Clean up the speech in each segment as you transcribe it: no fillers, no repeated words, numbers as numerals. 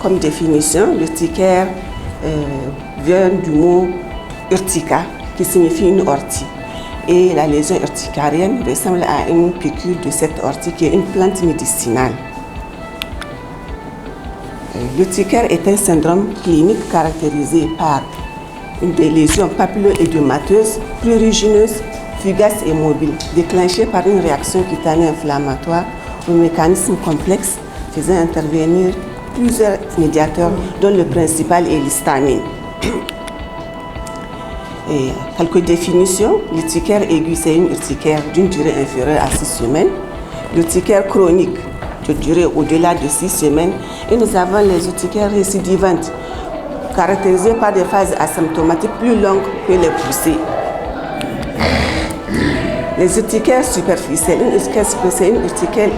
comme définition, l'urticaire vient du mot urtica, qui signifie une ortie. Et la lésion urticarienne ressemble à une piqûre de cette ortie qui est une plante médicinale. L'urticaire est un syndrome clinique caractérisé par des lésions papillo-édémateuses, prurigineuses, fugaces et mobiles, déclenchées par une réaction cutanée inflammatoire au mécanisme complexe faisant intervenir plusieurs médiateurs, dont le principal est l'histamine. Et quelques définitions. L'urticaire aigu, c'est une urticaire d'une durée inférieure à 6 semaines. L'urticaire chronique, de durée au-delà de 6 semaines. Et nous avons les urticaires récidivantes, caractérisées par des phases asymptomatiques plus longues que les poussées. Les urticaires superficielles, c'est une urticaire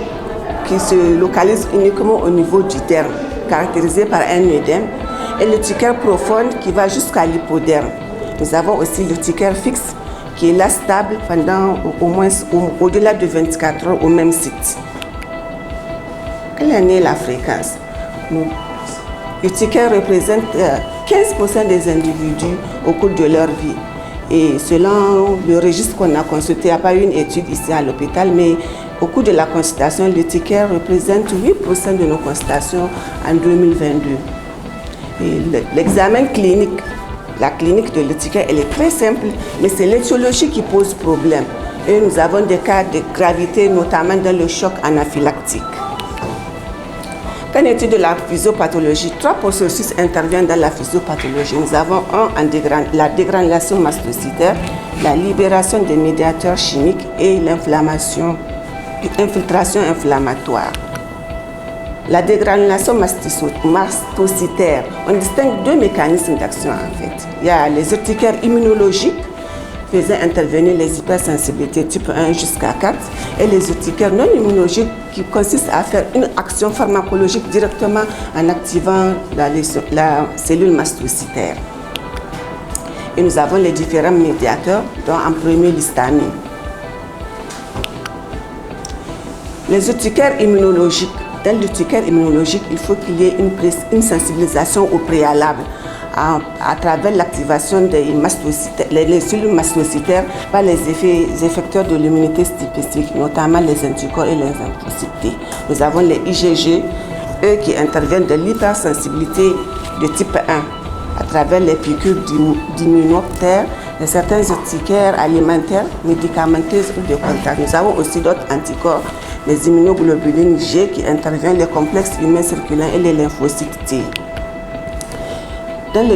qui se localise uniquement au niveau du derme, caractérisée par un œdème, et l'urticaire profonde qui va jusqu'à l'hypoderme. Nous avons aussi l'urticaire fixe qui est là stable pendant au moins au-delà de 24 heures au même site. Quelle en est la fréquence? L'urticaire représente 15% des individus au cours de leur vie. Et selon le registre qu'on a consulté, il n'y a pas eu une étude ici à l'hôpital, mais au cours de la consultation, l'urticaire représente 8% de nos consultations en 2022. L'examen clinique, la clinique de l'urticaire, elle est très simple, mais c'est l'étiologie qui pose problème. Et nous avons des cas de gravité, notamment dans le choc anaphylactique. Qu'en est-il de la physiopathologie? 3 processus interviennent dans la physiopathologie. Nous avons la dégranulation mastocytaire, la libération des médiateurs chimiques et l'infiltration inflammatoire. La dégranulation mastocytaire, on distingue 2 mécanismes d'action en fait. Il y a les urticaires immunologiques faisant intervenir les hypersensibilités type 1 jusqu'à 4 et les urticaires non immunologiques qui consistent à faire une action pharmacologique directement en activant la cellule mastocytaire. Et nous avons les différents médiateurs, dont en premier l'histamine. Les urticaires immunologiques. Dans l'urticaire immunologique, il faut qu'il y ait une sensibilisation au préalable à travers l'activation des les cellules mastocytaires par les effecteurs de l'immunité spécifique, notamment les anticorps et les lymphocytes T. Nous avons les IgG, eux qui interviennent de l'hypersensibilité de type 1 à travers les piqûres d'immunoptères, de certains urticaires alimentaires, médicamenteuses ou de contact. Nous avons aussi d'autres anticorps, les immunoglobulines G qui interviennent, les complexes humains circulants et les lymphocytes T. Dans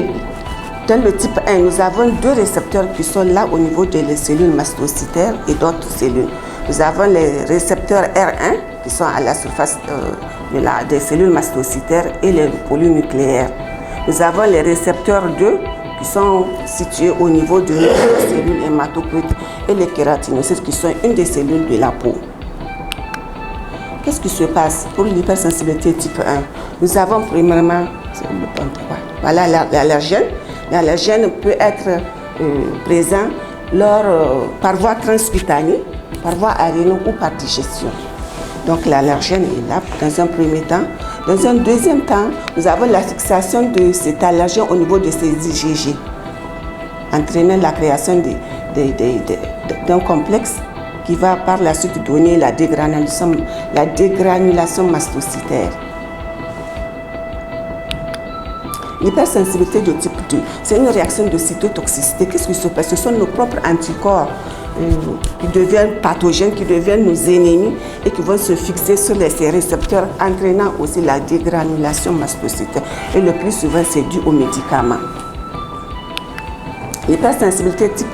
le type 1, nous avons 2 récepteurs qui sont là au niveau des cellules mastocytaires et d'autres cellules. Nous avons les récepteurs R1 qui sont à la surface des cellules mastocytaires et les polynucléaires. Nous avons les récepteurs 2 qui sont situés au niveau de nos cellules hématopoïétiques et les kératinocytes qui sont une des cellules de la peau. Qu'est-ce qui se passe pour l'hypersensibilité type 1? Nous avons premièrement, voilà l'allergène. L'allergène peut être présent par voie transcutanée, par voie arénale ou par digestion. Donc l'allergène est là dans un premier temps. Dans un deuxième temps, nous avons la fixation de cet allergène au niveau de ces IgG, entraînant la création d'un complexe qui va par la suite donner la dégranulation mastocytaire. L'hypersensibilité de type 2, c'est une réaction de cytotoxicité. Qu'est-ce qui se passe? Ce sont nos propres anticorps qui deviennent pathogènes, qui deviennent nos ennemis et qui vont se fixer sur ces récepteurs, entraînant aussi la dégranulation mastocytaire. Et le plus souvent, c'est dû aux médicaments. L'hypersensibilité type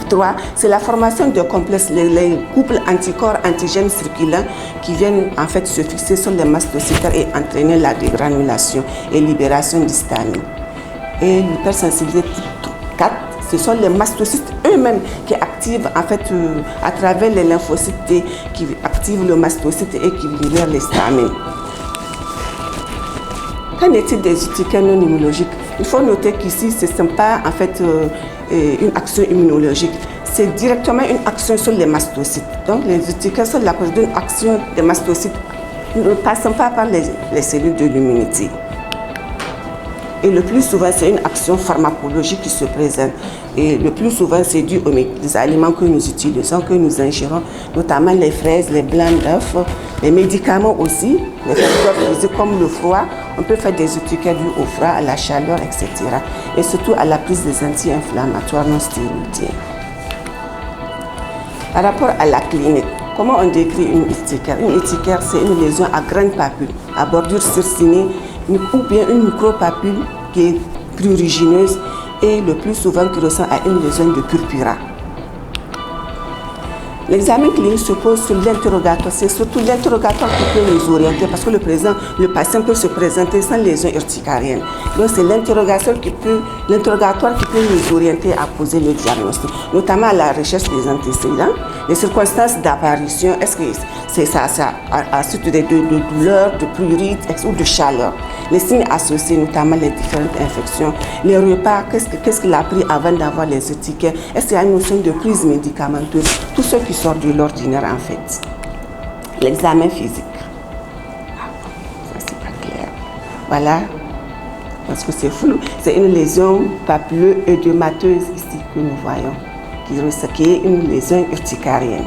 3, c'est la formation de complexes, les couples anticorps-antigènes circulants qui viennent en fait se fixer sur les mastocytaires et entraîner la dégranulation et libération d'histamine. Et l'hypersensibilité type 4, ce sont les mastocytes eux-mêmes qui activent en fait à travers les lymphocytes T, qui activent le mastocyte et qui libèrent l'histamine. Qu'en est-il des urticaires non immunologiques? Il faut noter qu'ici, ce n'est pas en fait une action immunologique, c'est directement une action sur les mastocytes. Donc les urticaires sont la cause d'une action des mastocytes, ne passant pas par les cellules de l'immunité. Et le plus souvent, c'est une action pharmacologique qui se présente. Et le plus souvent, c'est dû aux aliments que nous utilisons, que nous ingérons, notamment les fraises, les blancs d'œufs, les médicaments aussi, les facteurs physiques comme le froid. On peut faire des urticaires dus au froid, à la chaleur, etc. Et surtout à la prise des anti-inflammatoires non stéroïdiens. Par rapport à la clinique, comment on décrit une urticaire? Une urticaire, c'est une lésion à grande papule, à bordure circinée, ou bien une micropapule qui est prurigineuse et le plus souvent qui ressemble à une lésion de purpura. L'examen clinique se pose sur l'interrogatoire. C'est surtout l'interrogatoire qui peut nous orienter parce que le patient peut se présenter sans lésion urticarienne. Donc c'est l'interrogatoire qui peut nous orienter à poser le diagnostic, notamment à la recherche des antécédents, les circonstances d'apparition, est-ce que c'est ça à suite de douleurs, de prurite ou de chaleur. Les signes associés, notamment les différentes infections, les repas, qu'est-ce qu'il a pris avant d'avoir les urticaires, est-ce qu'il y a une notion de prise médicamenteuse, tout ce qui sort de l'ordinaire en fait. L'examen physique. Ça c'est pas clair. Voilà, parce que c'est flou. C'est une lésion papuleuse œdémateuse ici que nous voyons, qui est une lésion urticarienne.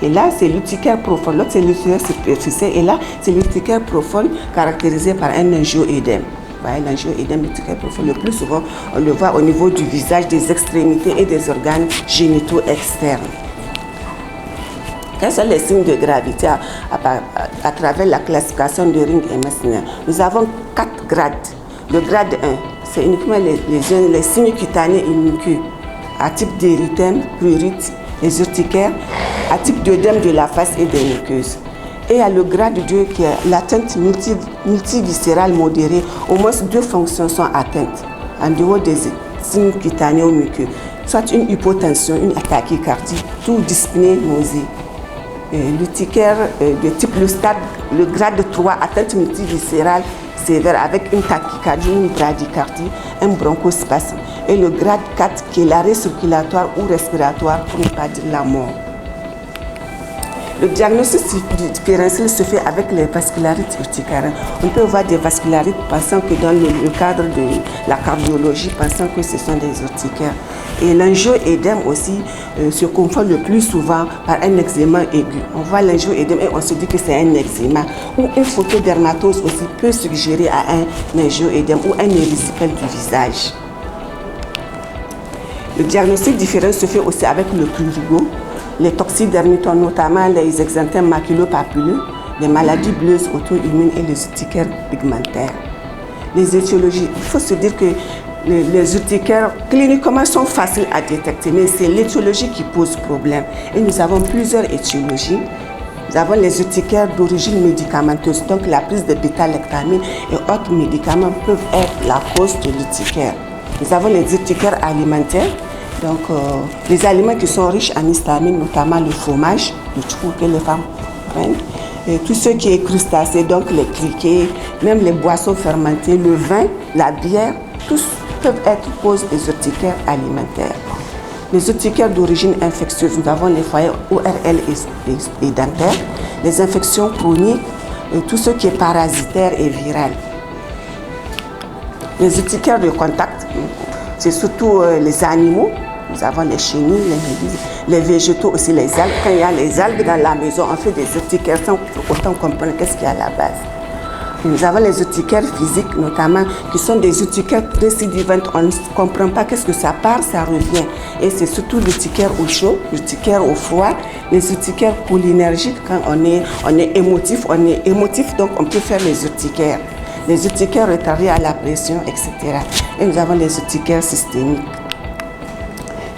Et là, c'est l'urticaire profonde. L'autre, c'est l'urticaire superficielle. Et là, c'est l'urticaire profonde caractérisé par un angioédème. L'angioédème, l'urticaire profonde, le plus souvent, on le voit au niveau du visage, des extrémités et des organes génitaux externes. Quels sont les signes de gravité à travers la classification de Ring et Messner? Nous avons 4 grades. Le grade 1, c'est uniquement les signes cutanés et muqueux, à type d'érythème, prurite, les urticaires, à type d'œdème de la face et des muqueuses. Et il y a le grade 2 qui est l'atteinte multiviscérale modérée. Au moins 2 fonctions sont atteintes, en dehors des signes cutanés ou muqueux. Soit une hypotension, une tachycardie, tout dyspnée, nausée. L'urticaire de type le grade 3, atteinte multiviscérale sévère avec une tachycardie, une bradycardie, un bronchospasme. Et le grade 4 qui est l'arrêt circulatoire ou respiratoire, pour ne pas dire la mort. Le diagnostic différentiel se fait avec les vascularites urticariennes. On peut voir des vascularites pensant que dans le cadre de la cardiologie, pensant que ce sont des urticaires. Et l'angioédème aussi se confond le plus souvent par un eczéma aigu. On voit l'angioédème et on se dit que c'est un eczéma. Ou une photodermatose aussi peut suggérer à un angioédème ou un érysipèle du visage. Le diagnostic différent se fait aussi avec le prurigo, les toxidermitoses, notamment les exanthèmes maculopapuleux, les maladies bleues auto-immunes et les urticaires pigmentaires. Les étiologies, il faut se dire que les urticaires cliniquement sont faciles à détecter, mais c'est l'étiologie qui pose problème. Et nous avons plusieurs étiologies. Nous avons les urticaires d'origine médicamenteuse, donc la prise de bêta-lactamine et autres médicaments peuvent être la cause de l'urticaire. Nous avons les urticaires alimentaires, donc les aliments qui sont riches en histamine, notamment le fromage, le chou que les femmes prennent, et tout ce qui est crustacé, donc les criquets, même les boissons fermentées, le vin, la bière, tous peuvent être cause des urticaires alimentaires. Les urticaires d'origine infectieuse, nous avons les foyers ORL et dentaires, les infections chroniques, et tout ce qui est parasitaire et viral. Les urticaires de contact, c'est surtout les animaux. Nous avons les chenilles, les végétaux aussi, les algues. Quand il y a les algues dans la maison, on fait des urticaires sans autant comprendre qu'est-ce qu'il y a à la base. Nous avons les urticaires physiques, notamment, qui sont des urticaires récidivantes. On ne comprend pas qu'est-ce que ça part, ça revient. Et c'est surtout l'urticaire au chaud, l'urticaire au froid, les urticaires cholinergiques. Quand on est émotif, donc on peut faire les urticaires. Les urticaires retardés à la pression, etc. Et nous avons les urticaires systémiques.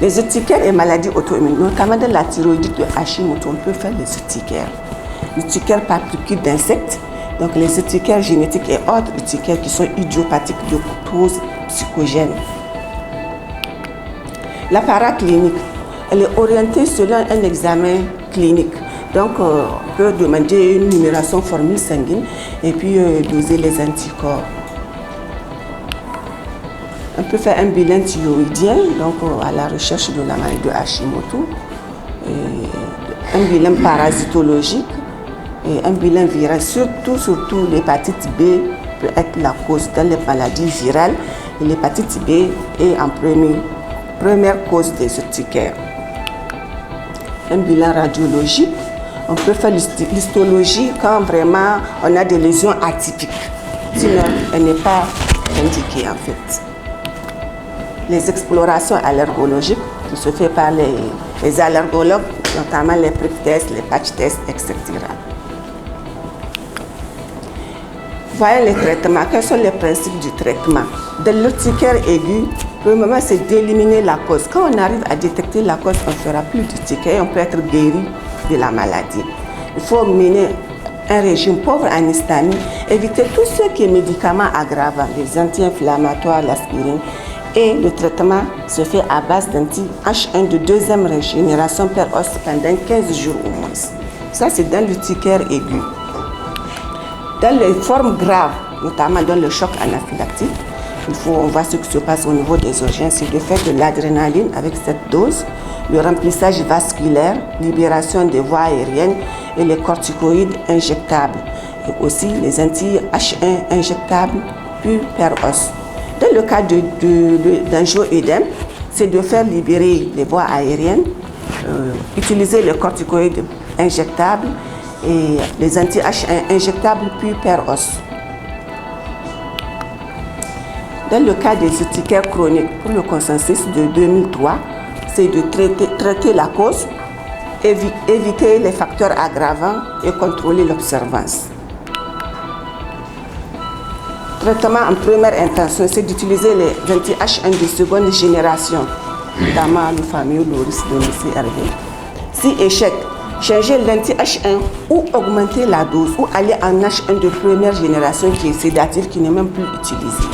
Les urticaires et maladies auto-immunes, notamment de la thyroïdite de Hashimoto, on peut faire les urticaires. L'urticaire par piqûre d'insectes, donc les urticaires génétiques et autres urticaires qui sont idiopathiques de cause psychogène. L'appareil clinique, elle est orientée selon un examen clinique. Donc, on peut demander une numération formule sanguine et puis doser les anticorps. On peut faire un bilan thyroïdien, donc à la recherche de la maladie de Hashimoto, un bilan parasitologique, Et un bilan viral, surtout l'hépatite B, peut être la cause dans les maladies virales. Et l'hépatite B est en première cause des urticaires. Un bilan radiologique, on peut faire l'histologie quand vraiment on a des lésions atypiques. Sinon, elle n'est pas indiquée en fait. Les explorations allergologiques qui se font par les allergologues, notamment les prick tests, les patch tests, etc. Voyons les traitements. Quels sont les principes du traitement? De l'urticaire aiguë, le moment c'est d'éliminer la cause. Quand on arrive à détecter la cause, on ne fera plus d'urticaire et on peut être guéri de la maladie. Il faut mener un régime pauvre en histamine, éviter tout ce qui est médicaments aggravants, les anti-inflammatoires, l'aspirine. Et le traitement se fait à base d'anti-H1 de deuxième génération per os pendant 15 jours au moins. Ça, c'est dans l'urticaire aigu. Dans les formes graves, notamment dans le choc anaphylactique, on voit ce qui se passe au niveau des urgences, c'est de faire de l'adrénaline avec cette dose, le remplissage vasculaire, libération des voies aériennes et les corticoïdes injectables. Et aussi les anti-H1 injectables, puis per os. Dans le cas d'angioïdème, c'est de faire libérer les voies aériennes, utiliser les corticoïdes injectables et les anti-H1 injectables puis per os. Dans le cas des urticaires chroniques, pour le consensus de 2003, c'est de traiter la cause, éviter les facteurs aggravants et contrôler l'observance. Traitement en première intention, c'est d'utiliser les anti-H1 de seconde génération, notamment le fameux Loris de M. Hervé. Si échec, changer l'anti-H1 ou augmenter la dose ou aller en H1 de première génération qui est sédatif, qui n'est même plus utilisé.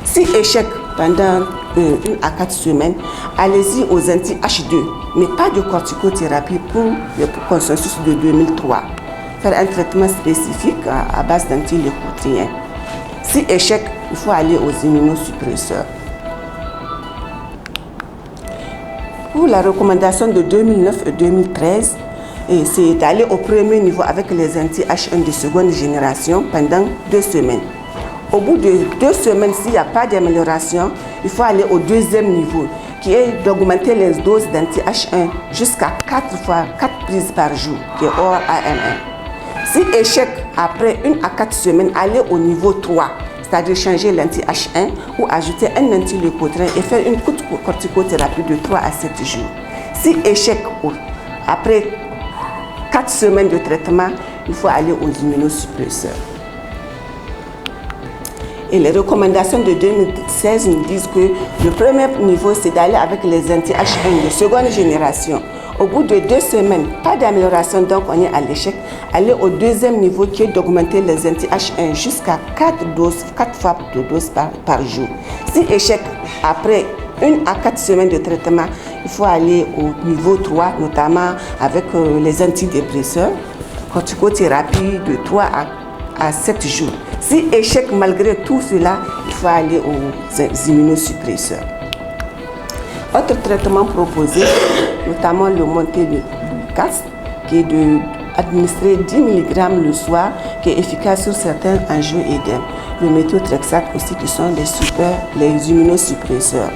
Si échec pendant 1 à 4 semaines, allez-y aux anti-H2, mais pas de corticothérapie pour le consensus de 2003. Faire un traitement spécifique à base d'antileucotriens. Si échec, il faut aller aux immunosuppresseurs. Pour la recommandation de 2009 et 2013, c'est d'aller au premier niveau avec les anti-H1 de seconde génération pendant 2 semaines. Au bout de 2 semaines, s'il n'y a pas d'amélioration, il faut aller au deuxième niveau, qui est d'augmenter les doses d'anti-H1 jusqu'à 4 prises par jour, qui est hors AMM. Si échec, après 1 à 4 semaines, aller au niveau 3, c'est-à-dire changer l'anti-H1 ou ajouter un antileucotrien et faire une corticothérapie de 3 à 7 jours. Si échec, après 4 semaines de traitement, il faut aller aux immunosuppresseurs. Et les recommandations de 2016 nous disent que le premier niveau, c'est d'aller avec les anti-H1 de seconde génération. Au bout de 2 semaines, pas d'amélioration, donc on est à l'échec. Aller au deuxième niveau qui est d'augmenter les anti-H1 jusqu'à 4 fois de doses par jour. Si échec, après 1 à 4 semaines de traitement, il faut aller au niveau 3, notamment avec les antidépresseurs, corticothérapie de 3 à 7 jours. Si échec malgré tout cela, il faut aller aux immunosuppresseurs. Autre traitement proposé, notamment le montelukast, qui est d'administrer 10 mg le soir, qui est efficace sur certains angioïdèmes. Le méthotrexate aussi, qui sont les immunosuppresseurs.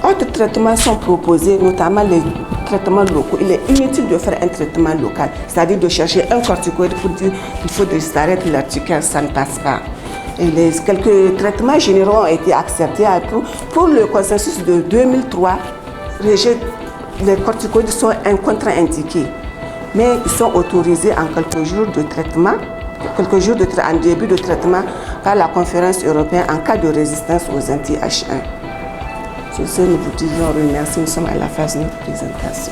Autres traitements sont proposés, notamment les traitements locaux. Il est inutile de faire un traitement local, c'est-à-dire de chercher un corticoïde pour dire qu'il faut disparaître l'urticaire, ça ne passe pas. Et quelques traitements généraux ont été acceptés. Pour le consensus de 2003, les corticoïdes sont contre-indiqués, mais ils sont autorisés en quelques jours de traitement, en début de traitement par la conférence européenne en cas de résistance aux anti-H1. Sur ce, nous vous disons remercie. Nous sommes à la phase de notre présentation.